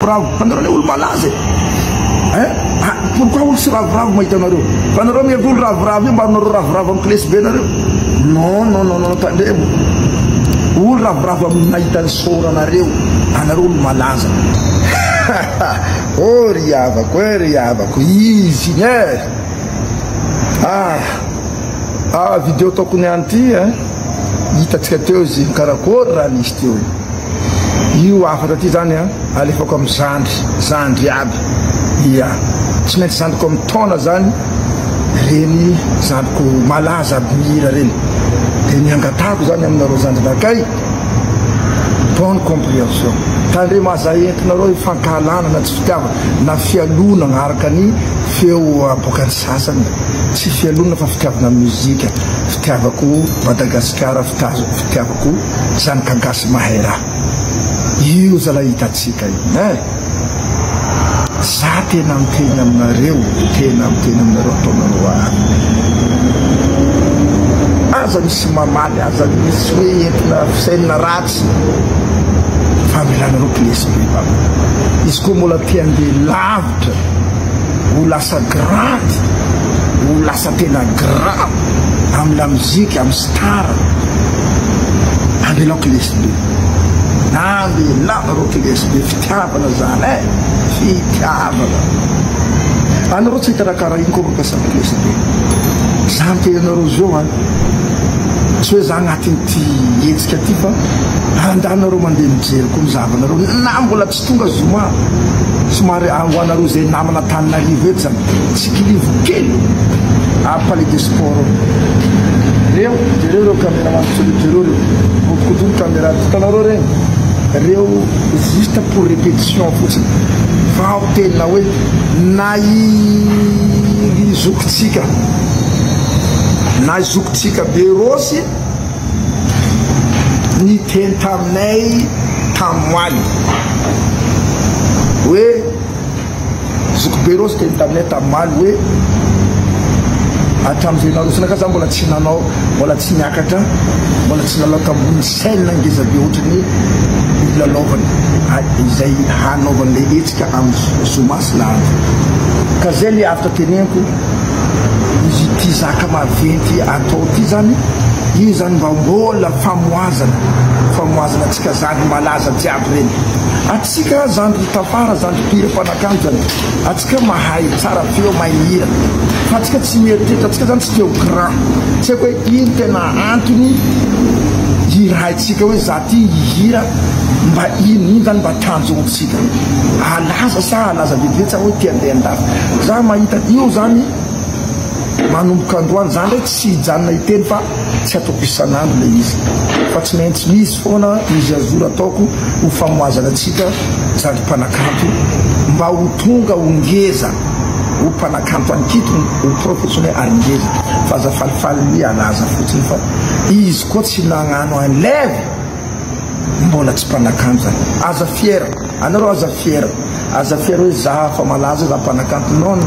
Bravo, panareo le olo malaza pourquoi olo sy ravoravo mahita anareo fa anareo miavy olo ravoravo io mba anareo ravoravo amin'ny klesy be nareo non tandremo olo ravoravo amin'ny nahita ny soranareo anareo olo malaza ry havako izy igny vidéo ataoko niany ty hitatsika teo izy karakory raha nisy teo io afatra ty zany alefako amin'ny zandry aby tsy maintsy zandriko amin'ny taona zany reny zandriko malaza aby mihira reny de niangatako zany aminareo zandrinakay bonne compréhension tandre maza entinareo ifankahalana na tsy fitiava na fialona agnaraka ny feo aboakany sasany tsy fialona fa fitiavana muzika fitiavako Madagasikara fitiavako zanakagasy mahay raha io zala hitatsika io za tena miteny aminareo ataonareo aby aza misy mamaly aza misy hoe entina fisainina ratsy fa milanareo klesy be baba izy koa mbola tia andeha lavitra ho lasa grande ho lasa tena grand amin'ny la muzika amin'ny star andelao klesy be andelao klesy be fitiavana zany fitiavana anareo tsy hitana karaha iny koa mampiasa klesy be za miteny anareo zao tsy hoe za agnatin'ty hetsika ty fa andanareo mandeha mijery koa mizavanareo na mbola tsy tonga zoma somary hoanareo zay namana Tananarivo eto zany tsikilivo kely palais de sport reo caméraman jereo kotono caméra hitanareo regny reo juste pour répétition fotsiny fa ho tenina hoe na izokotsika be rosy niteny taminay tamoaly hoe zoko be rosy teny taminay tamoaly hoe atramizay narosina ka za mbola tsy nanao mbola tsy miakatra mbola tsy lalao tambony saina ngeza be ohatrany ilalaovany izay hanaovany le hetsika amin'ny zomasy lahatra ka zay le afatra teneniko izy ty zaka maventy atao ty zany io zany mba mbola famoazana atsika zandry malaza jiaby reny atsika zandry tafara zandry pira mpanakamo zany atsika mahay tsara feo mahay mihira fa atsika tsy mieritretra atsika zany tsy teo grand tsy haiko hoe ino tena antony hirahaitsika hoe za ty hihira mba ino zany mba tanjontsika alaza sa alaza vedivetsy hoe ty andeha andafy za mahita io zany manomboka androany zany hoe tsy hijanona hiteny fa tsy ataoko isanandro le izy fa tsy maintsy misy foana izy azora ataoko ho famoazana atsika zandry mpanakanto mba ho tonga ho ngeza ho mpanakanto anikito ho professionnel aringeza fa za falifaly mi alaza fotsiny fa izy koa tsy nagnano enlève mbola tsy mpanakanto zany aza fiera anareo aza fiera hoe za fa malaza za mpanakanto non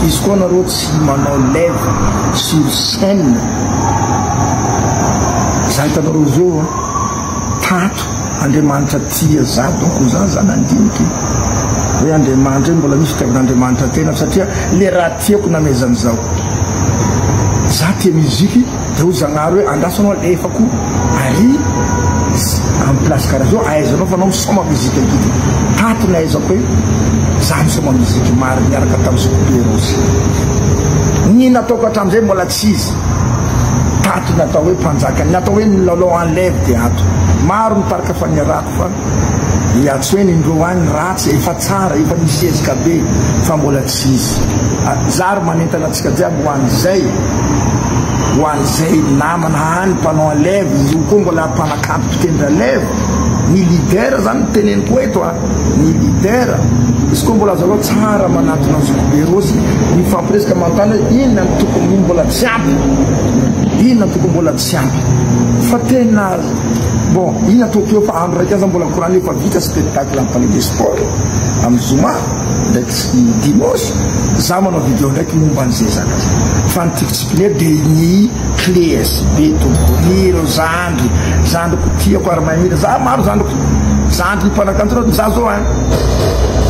izy koa anareo tsy manao lève sur scène za hitanareo zao tato Andriamanitra tia za donc za nandiniky hoe Andriamanitra mbola misy fitiavan'Andriamanitra tena satria le raha tiako namezan'izao za tia muziki de ho zagnary hoe andrasanao lefako ary amin'ny place karaha zao ahaizanao fa anao misoma muzika akity tato ny ahaizako hoe za misoma muzika mary miaraka tamin'ny sokoberosy ny nataoko hatramizay mbola tsy izy tato natao hoe mpanjaka natao hoe nilalao enlève de ato maro mitarika fa niarako fa iatsy hoe nindreo any ratsy efa tsara efa nisezika be fa mbola tsy izy zary manentana atsika jiaby ho an'izay namana hany mpanao enlève io koa mbola mpanakanto mpitendra enlève ny leader zany miteneniko eto ny leader izy koa mbola zalao tsara manatona zokoberosy mifampiresaka manontany hoe inona ny tokony mbola tsy ampy fa tena bon ina tokyo fa andro raiky aza mbola korany efa vita spectacle amin'ny palais de sport amin'ny zoma ndraiky dimanche za manao vidéo ndraiky momba an'izay zaka fa nitikitsikiny de ny clés be tomboniro zandry ko tiako ary mahimira za maro zandriko zandry mpanakanto reo za zao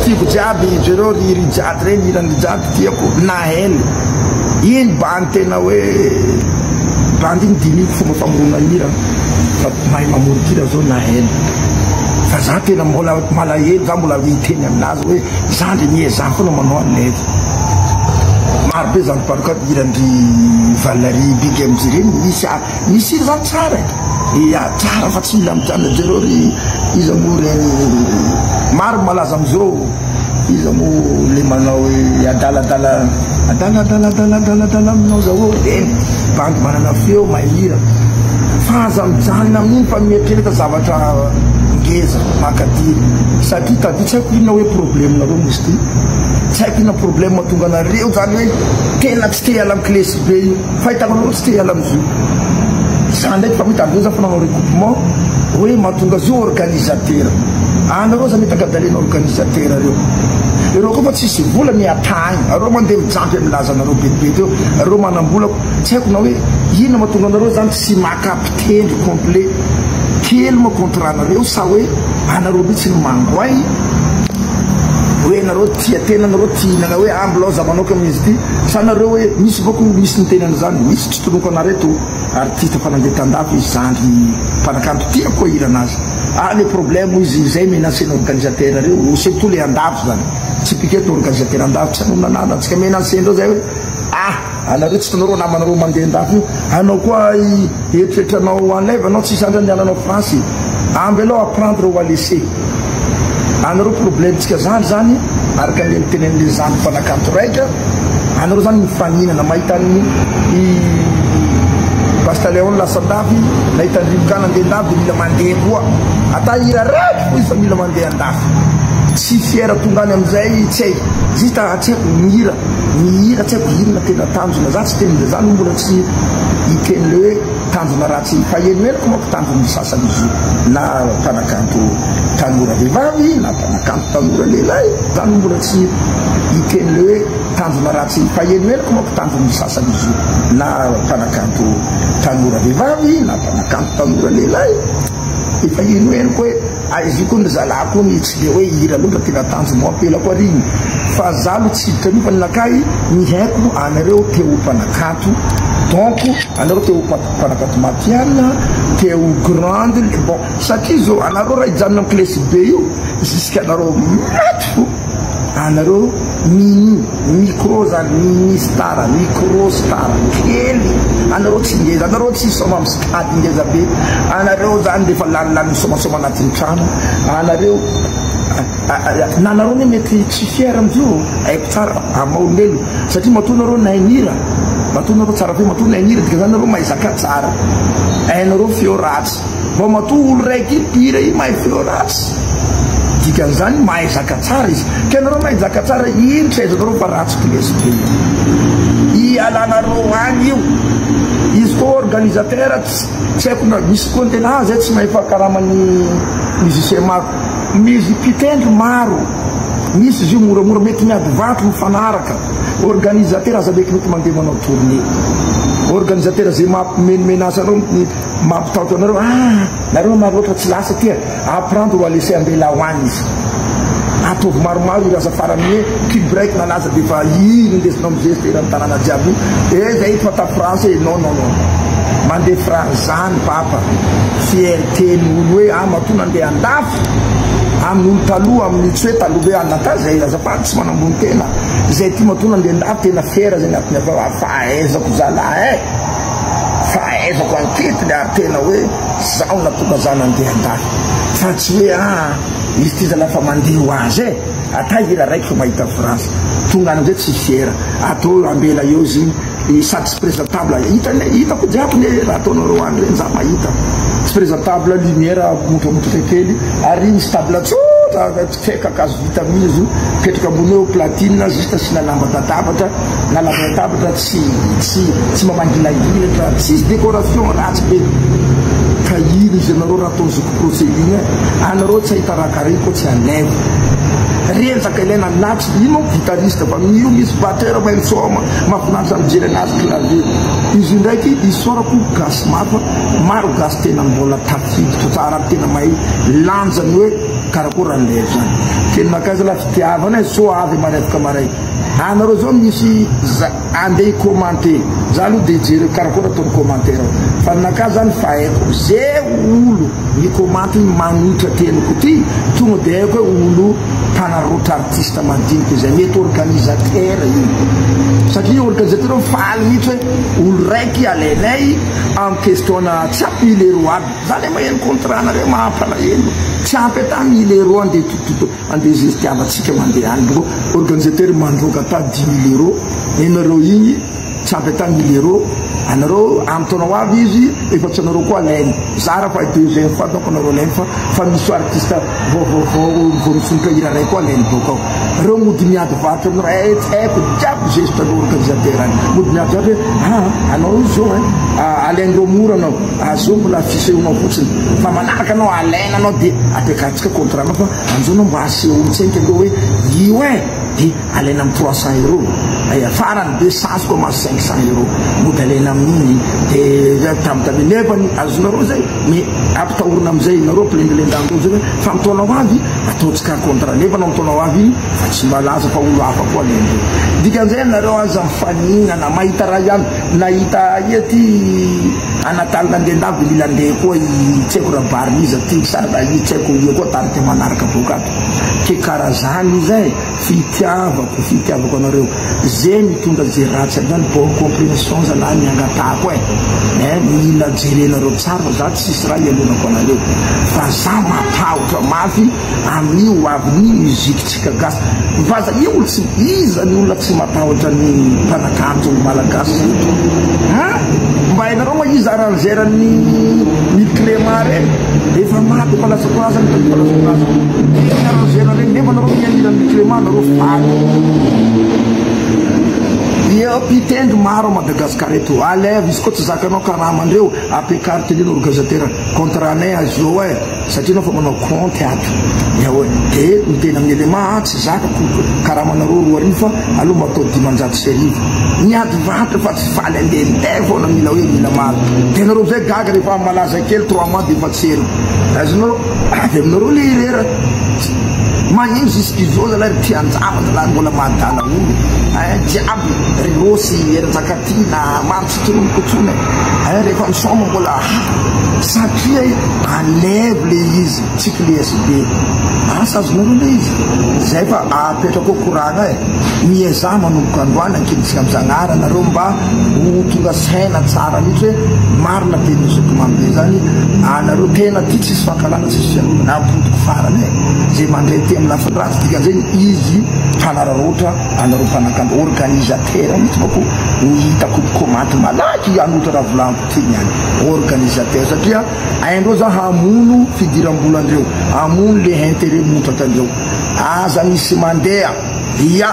tiako jiaby jereo ry jiady reny irany jiady tiako nahely iny bany tena hoe bandy iny dimy fomba famorona hira fa mahay mamory hira zao nahely fa za tena mbola malahelo za mbola iteny aminazy hoe zandry nieza foana manao an'lezy maro be zandry mpanakanto irandry Valerie Big MJ reny misy iry zany tsara ia tsara fa tsy mila mitana jereo ry iza mo reny maro malaza amizao iza mo le manao hoe adaladala aminao zao reny bandy manana feo mahira fa aza mijanona amin'iny fa mietrereta zavatra ngeza makadiry satria tadi tsy haiko inona hoe problemenareo misy ty tsy haiko inona problème mahatonga anareo zany hoe tena tsy te hiala amin'ny klesy be io fa hitanareo tsy te hiala amizio za ndraiky fa mita amizao za fa nanao recoupement hoe mahatonga zio organisateur anareo za mety akadalena organisateur reo koa fa tsisy vola miatagny areo mandeha mijampy milaza anareo bebe teo areo manambolako tsy haiko na hoe inona mahatonga anareo zany tsy makapitendry complet kely ma contrat nareo sa hoe anareo be tsy ny mangoay hoe nareo tia tena nareo tihinana hoe ambilao za manoka amin'izy ty sa nareo hoe misy boko misy ny tenany zany misy tsy tonoko anareto artiste fa nandeha tandafy izy zandry mpanakanto tia koa hiranazy le problème izy zay menacé ny organisateur reo surtout le andafy zany tsy piquet organisateur andafy tsy anao nanana antsika menacé ndreo zay hoe anareo tsy tanareo namanareo mandeha andafy io anao koa eritreritranao enlève anao tsisy andra andiananao France ambelao apprendre ou à laisser anareo problème tsika zany araka le tenen'le zandry mpanakanto raika anareo zany mifaninana mahitany Bastaleon lasandafy nahitany rimokana andeha andafy mila mandeha koa ata hira raiky fo izy fa mila mandeha andafy tsy fiera tongany amizay tsy hay zita tsy haiko mihira tsy haiko hirina tena tanjona za tsy teny zany mbola tsy hiteny le hoe tanjona ratsy fa enoeniko manko tanjony sasany izy na mpanakanto tanora vehivavy na mpanakanto tanora lehilahy zany mbola tsy hiteny le hoe tanjona ratsy fa enoeniko manko tanjony sasany izy na mpanakanto tanora vehivavy na mpanakanto tanora lehilahy efa enoeniko hoe izy koa ny zalako ny tsy de hoe hira loatra tena tanjona ampelako ariny fa zalo tsiditra mio fa ninakay ny haiko anareo teo mpanakanto donc anareo teo mpanakanto matiana teo grande bon satria zao anareo raha hijanona amin'ny klesy be io jusque anareo maty fo anareo micro zany mini star micro star kely anareo tsy ngeza anareo tsy soma amin'ny stade ngeza be anareo zany defa lanilany misomasoma anatin'ny trano anareo nanareo ny mety tsy fiera amizio haiko tsara amaolelo satria matonareo nainira matonareo tsara fe mato nainira dika zany nareo mahizaka tsara ainareo feo ratsy vao mato olo raiky pira i mahay feo ratsy dikan'izany mahay zaka tsara izy ka nareo mahay zaka tsara iny tsy aizanareo fa ratsy klesy be ialanareo any io izy koa organisateur tsy haiko na misy koa tena zay tsy mahay fakaraman'ny musicien maro misy pitendry maro misy izy io moramora mety miady vato mifanaraka organisateur aza beky mety mandeha manao tournée organisateur zay mampimenomena anareo mampitaoto anareo nareo maro loatra tsy lasa tia apprendre ou à laisser ambela hoany izy ataovy maromaro io aza farany hoe kibrek nalaza de fa ino indesinao amizesy lerany tanàna jiaby io zay fa ta France non mandeha France zany papa fierté n'olo hoe mato nandeha andafy amin'ny olo taloha amin'ny tsy hoe taloha hoe anata zay azafady tsy manambony tena zay ty mato nandeha andafy tena fiera zay anatiny avao fa aizako zalahy fa aizako ankety le ary tena hoe zao natonga za nandeha andafy fa tsy hoe izy ty zalahy fa mandeha ho azy ata hira raiky fa mahita France tonga any amizay tsy fiera atao ambela eo izy sady tsy présentable hitako jiaby le raha ataonareo any reny za mahita tsy présentable lumière motramotra kely ary misy table tsotra fe kakazo vitamine izy petraka ambony eo platine juste asina lamba databatra na lamba databatra tsy mamangilangilatra tsisy décoration ratsy be ka iny izy anareo raha atao zoko procédure anareo tsy ahita raha kare koa tsy alève renzaka ilaina natsy ino guitariste fa io misy batteur ma insoma mafinaritra mijery anazy clavier izy ndraiky isorako gasy mafa maro gasy tena mbola tafiditra tsara tena mahay lanjany hoe karakory andeha zany teninakazy la fitiavana e so avy marevaka maray anareo zao misy andeha commenter za aloha de jery karakory ataony commentaire fa nakazy zany fa haiko ze olo ny commenty manotra teniko ty tonga de haiko hoe olo mpanarotra artiste madiniky zay mety organisateur iny satria organisateur faly mihitsy hoe olo raiky alainay am questionna tsy ampy 1000 € aby zany maheno contrat nareo mahampalahelo tsy ampy ata 1000 € andeha tototo andeha zestiavatsika mandeha any boko organisateur mandroka ata 10 000 € enareo igny tsy ampy ata 1000 € anareo amtonao avy izy efatsy anareo koa alainy zara fa deuxième fois donc anareo alainy fa misy artiste vao misonitra hira ray koa alainy bokao reo mody miady varitra aminareo tsy haiko jiaby geste alo organisateur any mody miady vatra hoe anao izy zao alain'ireo mora anao azao mbola fisehoanao fotsiny fa manaraka anao alaina anao de apekatsika contrat anao fa anzao anao mba asehontsenky andreo hoe io de alaina amin'ny 300 € farany be sasy koa maso 500 € mody alaina amin'igny de tamitabe nefany azonareo zay mais ampitahorina amizay nareo mpilendelendandreo zay hoe fa mitonao avy ataotsika contrat nefa anao mitonao avy igny fa tsy malaza fa olo hafa koa alendreo dikan'izay nareo aza mifaninana mahita raha ihany nahita iety anatalina andeha-ndavy lila andeha koa tsy haiko raha barniza ty sara i tsy haiko io koa tarika manaraka bokato ke karaha zany zay fitiavako anareo zay mitondra ze ratsy zany bonne compréhension zalahy miangatako mila jerenareo tsara za tsisy raha ialonako anareo fa za matahotra mafy amin'io avy ny muzikitsika gasy vaza io olo tsy izany olona tsy matahotra ny mpanakanto malagasy mba hainareo ma izy arrangerany clément reny efa maty palasaplaza arrangera reny nefa nareo mianirany clément nareo faly io pitendry maro Madagascar eto alève izy koa tsy zakanao karamandreo apekariteny organisateur contratnay azio satria anao fa manao compte ato hoe de mitena amin'ny élément tsy zakako karamanareo roa arivo fa aloha matao 500 sy arivo miady vatra fa tsy faly andehandeha foana mila hoe mila maro de nareo zay gaga rehefa malaza kely 3 mois de efa tsery azonareo avy aminareo le irera magnino jusqu'izao zalahy tianjava zalahy mbola mahatana olo jiaby rosy eranjakatina maro tsy tolomikotsona rehefa misoma mbola satria alève le izy tsy kilesy be asa azonareo le izy zay fa apetrako koragna mieza manomboka androany ankiditsika am'zagnara nareo mba ho tonga saina tsara mihitsy hoe marina be musikman be zany anareo tena ty tsisy fankalana tsisy apodiko farany zay mandray ty amin'ny lafindratsy dikan'zay izy mpanararotra anareo mpanakandro organisateur mihitsy bako hitako commenty malaky anotra raha volaniko tiny any organisateur satria aindreo za hamono fidiram-bolandreo amono le intérêt motraka andreo aza misy mandeha ia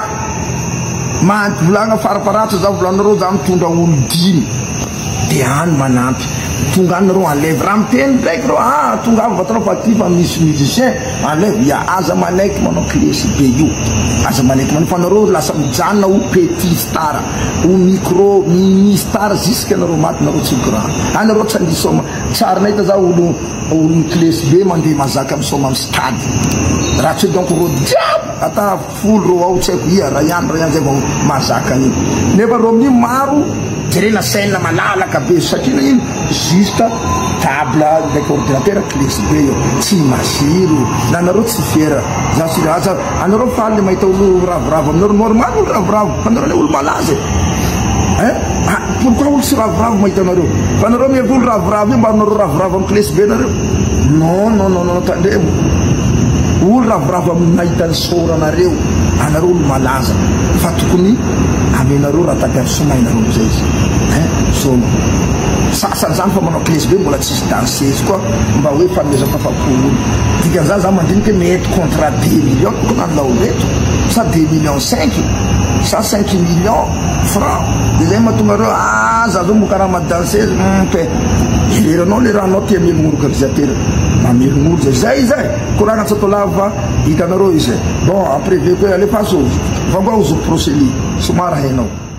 volagna faraparatra za volanareo za mitondra olo 10 de any manampy tonga anareo enlève raha miteny ndraiky reo tonga avy vatanao fa ty fa misy musicien enlève ia aza manaiky manao clésy be io aza manaiky manao fa anareo lasa mijanona ho petit star ho micro mini star jusque anareo maty nareo tsy grand anareo tsy andisoma tsara nahita za olo clésy be mandeha mazaka misoma amin'ny stade raha tsy donc ro jiaby ata folo ro ao tsy haiko ia raha ihany zay vao mazaka an'iny nefa ro amin'io maro jerena scène malalaka be satria ino juste table ndraiky ordinateur clésy be io tsy masiro na nareo tsy fiera za siraza anareo faly le mahita olo ravoravo aminareo normal olo ravoravo fa nareo le olo malaza pourquoi olo tsy ravoravo mahita anareo fa nareo miavy olo ravoravo io mba nareo ravoravo amin'ny clésy be nareo non tandremo olo ravoravo amin'ny mahitany soranareo anareo olo malaza fa tokony amenareo raha tapiasomainareo zay izy soma sasany zany fa manao clésy be mbola tsisy dansezy koa mba hoe fanomezam-pafapolo dikan'izany za mandiniky mety contrat 2 millions ko nanao reto sa 2 millions 5 sa 5 millions francs de zay mahatonga reo za zao mokaraha madansezy pe ireranao le rahanao tia mielogno organisateur amirin'olo zay koragna tsy atao lava hitanareo izy bon après ve koa alefa azo vangoa ozo prosely somara hainao